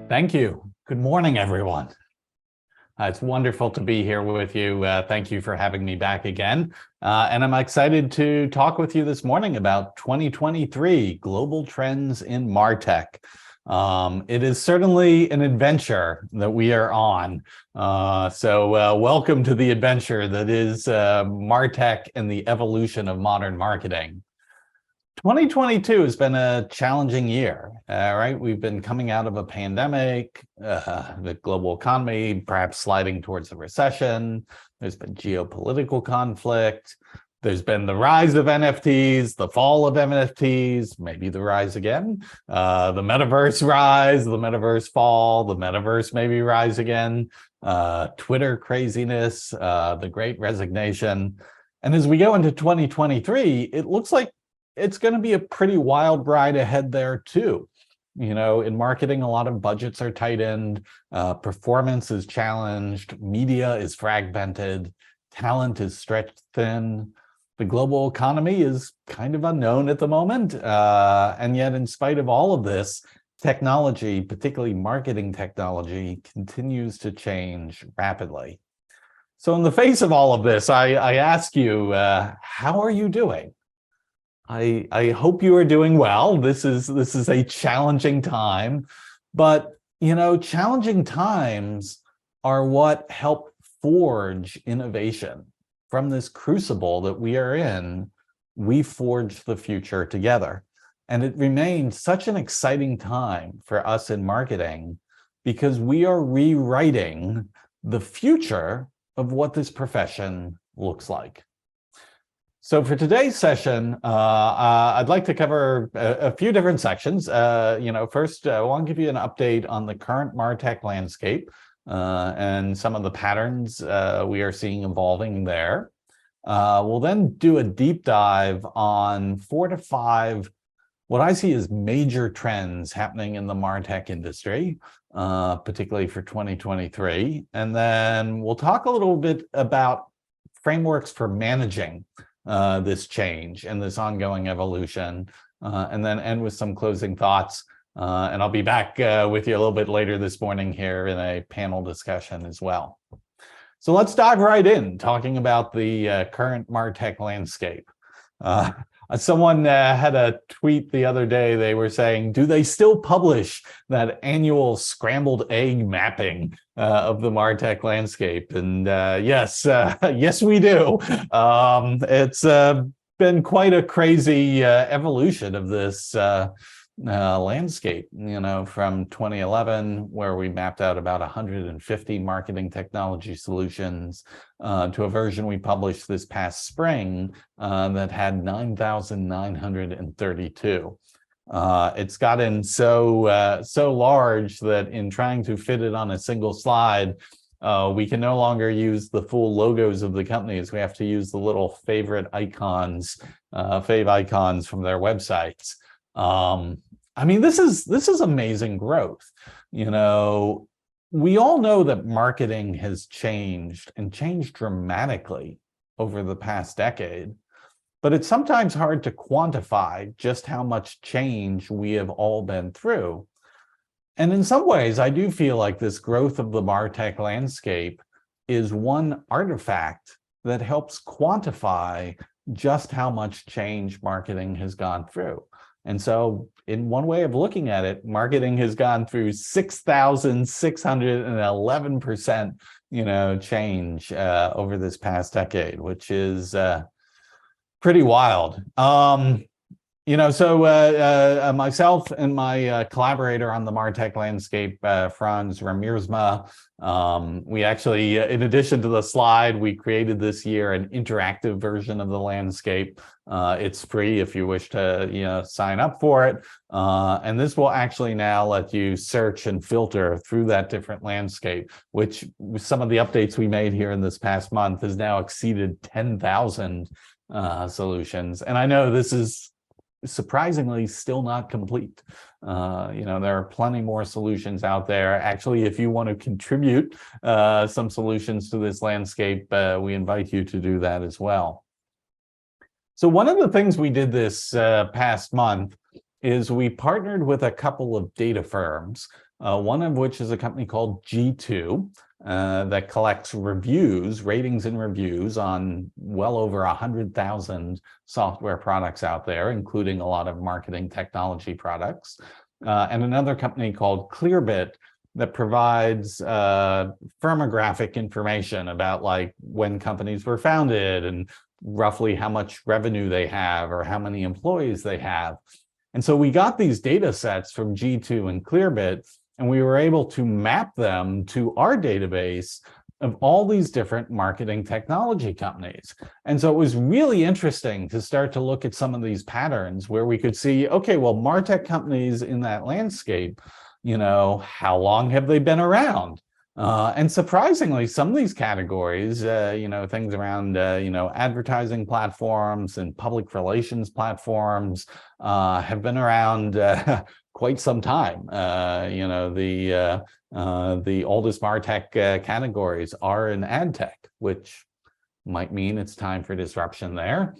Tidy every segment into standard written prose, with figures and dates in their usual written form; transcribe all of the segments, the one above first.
Thank you. Good morning, everyone. It's wonderful to be here with you. Thank you for having me back again. And I'm excited to talk with you this morning about 2023 global trends in MarTech. It is certainly an adventure that we are on. So welcome to the adventure that is MarTech and the evolution of modern marketing. 2022 has been a challenging year, right? We've been coming out of a pandemic, the global economy perhaps sliding towards a recession. There's been geopolitical conflict. There's been the rise of NFTs, the fall of NFTs, maybe the rise again, the metaverse rise, the metaverse fall, the metaverse maybe rise again, Twitter craziness, the great resignation. And as we go into 2023, it looks like it's going to be a pretty wild ride ahead there too. You know, in marketing, a lot of budgets are tightened, performance is challenged, media is fragmented, talent is stretched thin. The global economy is kind of unknown at the moment. And yet, in spite of all of this, technology, particularly marketing technology, continues to change rapidly. So in the face of all of this, I ask you, how are you doing? I hope you are doing well. This is a challenging time, but you know, challenging times are what help forge innovation. From this crucible that we are in, we forge the future together. And it remains such an exciting time for us in marketing because we are rewriting the future of what this profession looks like. So for today's session, I'd like to cover a few different sections. First, I want to give you an update on the current MarTech landscape and some of the patterns we are seeing evolving there. We'll then do a deep dive on 4 to 5 what I see as major trends happening in the MarTech industry, particularly for 2023. And then we'll talk a little bit about frameworks for managing this change and this ongoing evolution, and then end with some closing thoughts. And I'll be back with you a little bit later this morning here in a panel discussion as well. So let's dive right in, talking about the current MarTech landscape. Someone had a tweet the other day. They were saying, do they still publish that annual scrambled egg mapping of the MarTech landscape? And yes, we do. It's been quite a crazy evolution of this landscape, you know, from 2011, where we mapped out about 150 marketing technology solutions, to a version we published this past spring that had 9,932. It's gotten so large that in trying to fit it on a single slide, we can no longer use the full logos of the companies. We have to use the little favorite icons, fave icons from their websites. I mean, this is amazing growth. You know, we all know that marketing has changed and changed dramatically over the past decade, but it's sometimes hard to quantify just how much change we have all been through. And in some ways, I do feel like this growth of the MarTech landscape is one artifact that helps quantify just how much change marketing has gone through. And so in one way of looking at it, marketing has gone through 6,611%, change over this past decade, which is pretty wild. Myself and my collaborator on the MarTech landscape, Franz Ramirsma, we actually, in addition to the slide, we created this year an interactive version of the landscape. It's free if you wish to, sign up for it. And this will actually now let you search and filter through that different landscape, which with some of the updates we made here in this past month has now exceeded 10,000 solutions. And I know this is surprisingly still not complete. There are plenty more solutions out there. Actually, if you want to contribute some solutions to this landscape, we invite you to do that as well. So one of the things we did this past month is we partnered with a couple of data firms, one of which is a company called G2 that collects reviews, ratings and reviews on well over 100,000 software products out there, including a lot of marketing technology products, and another company called Clearbit that provides firmographic information about like when companies were founded and roughly how much revenue they have or how many employees they have. And so we got these data sets from G2 and Clearbit, and we were able to map them to our database of all these different marketing technology companies. And so it was really interesting to start to look at some of these patterns where we could see, okay, well, MarTech companies in that landscape, you know, how long have they been around? And surprisingly, some of these categories, you know, things around, you know, advertising platforms and public relations platforms have been around quite some time. You know, the oldest MarTech categories are in ad tech, which might mean it's time for disruption there.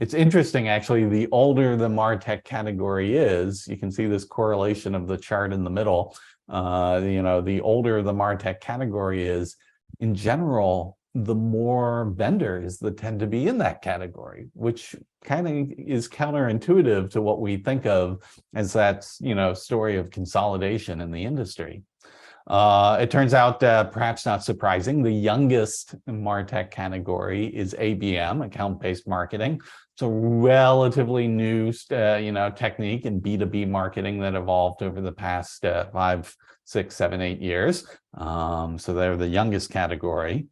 It's interesting, actually, the older the MarTech category is, you can see this correlation of the chart in the middle. You know, the older the MarTech category is, in general, the more vendors that tend to be in that category, which kind of is counterintuitive to what we think of as that, you know, story of consolidation in the industry. It turns out, perhaps not surprising, the youngest MarTech category is ABM, account-based marketing. It's a relatively new, you know, technique in B2B marketing that evolved over the past 5, 6, 7, 8 years. So they're the youngest category.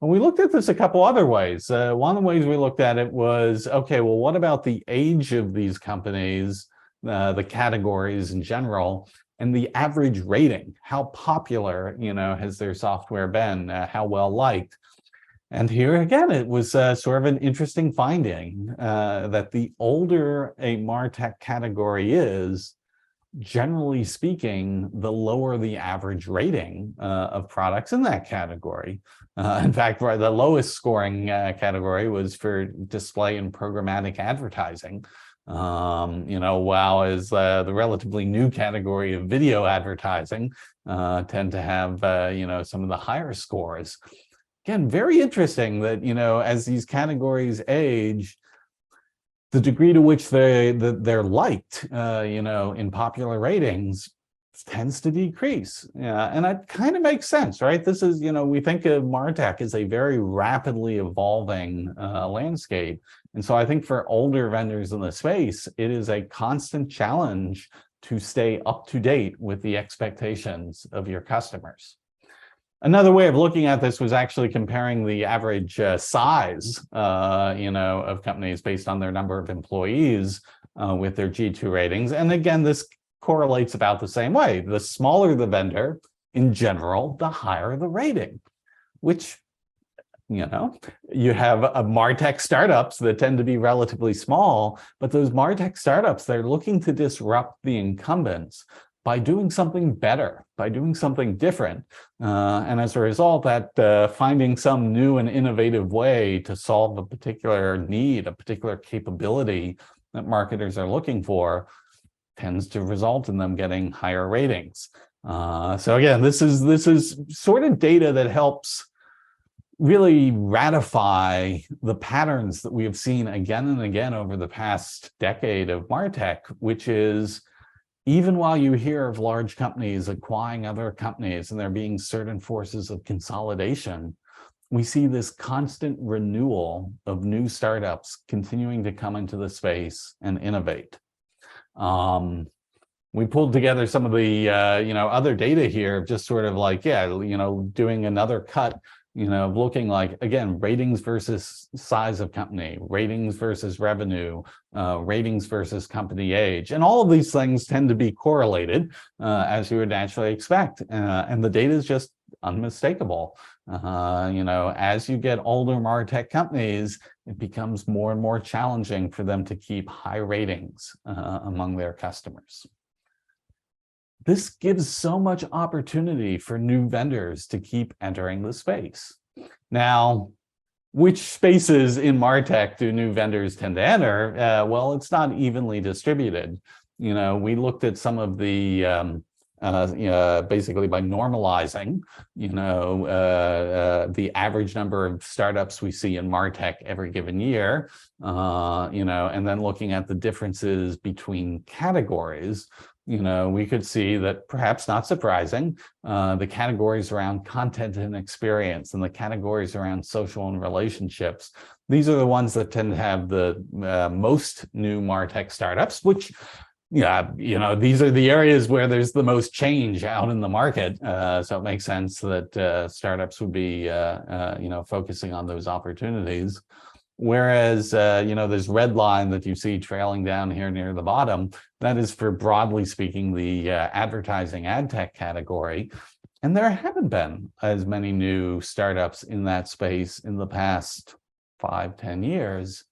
And we looked at this a couple other ways. One of the ways we looked at it was, okay, well, what about the age of these companies, the categories in general, and the average rating? How popular, you know, has their software been? How well liked? And here again, it was sort of an interesting finding that the older a MarTech category is, generally speaking, the lower the average rating of products in that category. In fact, the lowest scoring category was for display and programmatic advertising. You know, while as the relatively new category of video advertising tend to have, you know, some of the higher scores. Again, very interesting that, you know, as these categories age, the degree to which they're liked, you know, in popular ratings tends to decrease. And that kind of makes sense, right? This is, you know, we think of MarTech as a very rapidly evolving landscape. And so I think for older vendors in the space, it is a constant challenge to stay up to date with the expectations of your customers. Another way of looking at this was actually comparing the average size, you know, of companies based on their number of employees with their G2 ratings. And again, this correlates about the same way. The smaller the vendor, in general, the higher the rating, which, you know, you have MarTech startups that tend to be relatively small, but those MarTech startups, they're looking to disrupt the incumbents by doing something better, by doing something different. And as a result, that finding some new and innovative way to solve a particular need, a particular capability that marketers are looking for, tends to result in them getting higher ratings. So again, this is sort of data that helps really ratify the patterns that we have seen again and again over the past decade of MarTech, which is, even while you hear of large companies acquiring other companies and there being certain forces of consolidation, we see this constant renewal of new startups continuing to come into the space and innovate. We pulled together some of the you know, other data here, just sort of like, yeah, you know, doing another cut, you know, looking like, again, ratings versus size of company, ratings versus revenue, ratings versus company age. And all of these things tend to be correlated, as you would naturally expect. And the data is just unmistakable. You know, as you get older MarTech companies, it becomes more and more challenging for them to keep high ratings among their customers. This gives so much opportunity for new vendors to keep entering the space. Now, which spaces in MarTech do new vendors tend to enter? Well, it's not evenly distributed. We looked at some of the basically by normalizing, the average number of startups we see in MarTech every given year, and then looking at the differences between categories, we could see that, perhaps not surprising, the categories around content and experience and the categories around social and relationships, these are the ones that tend to have the most new MarTech startups, which these are the areas where there's the most change out in the market. So it makes sense that startups would be, focusing on those opportunities. Whereas, this red line that you see trailing down here near the bottom, that is for, broadly speaking, the advertising ad tech category. And there haven't been as many new startups in that space in the past 5-10 years.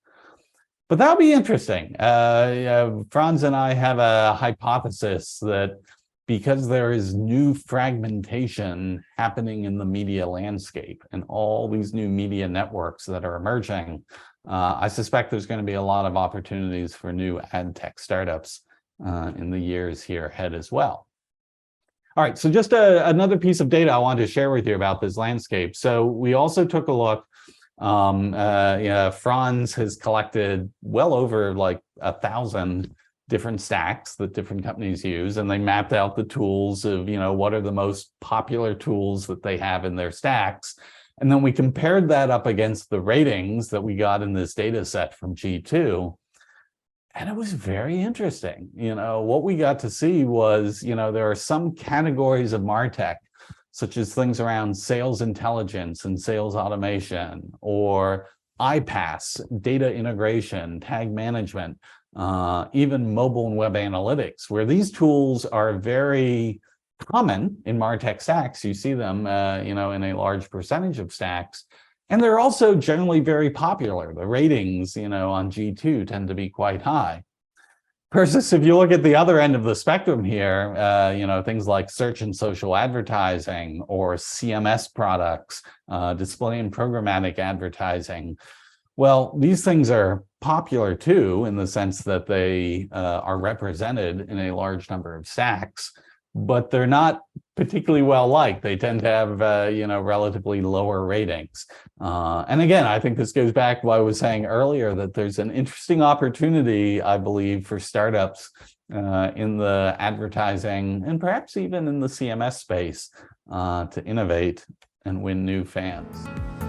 But that'll be interesting. Franz and I have a hypothesis that because there is new fragmentation happening in the media landscape and all these new media networks that are emerging, I suspect there's going to be a lot of opportunities for new ad tech startups in the years here ahead as well. All right, so just another piece of data I wanted to share with you about this landscape. So we also took a look. Franz has collected well over 1,000 different stacks that different companies use, and they mapped out the tools of, what are the most popular tools that they have in their stacks. And then we compared that up against the ratings that we got in this data set from G2. And it was very interesting. What we got to see was, there are some categories of MarTech, such as things around sales intelligence and sales automation, or iPaaS, data integration, tag management, even mobile and web analytics, where these tools are very common in MarTech stacks. You see them, in a large percentage of stacks. And they're also generally very popular. The ratings, on G2 tend to be quite high. Versus if you look at the other end of the spectrum here, things like search and social advertising or CMS products, display and programmatic advertising. Well, these things are popular too, in the sense that they are represented in a large number of stacks, but they're not particularly well liked. They tend to have, relatively lower ratings. And again, I think this goes back to what I was saying earlier, that there's an interesting opportunity, I believe, for startups in the advertising and perhaps even in the CMS space to innovate and win new fans.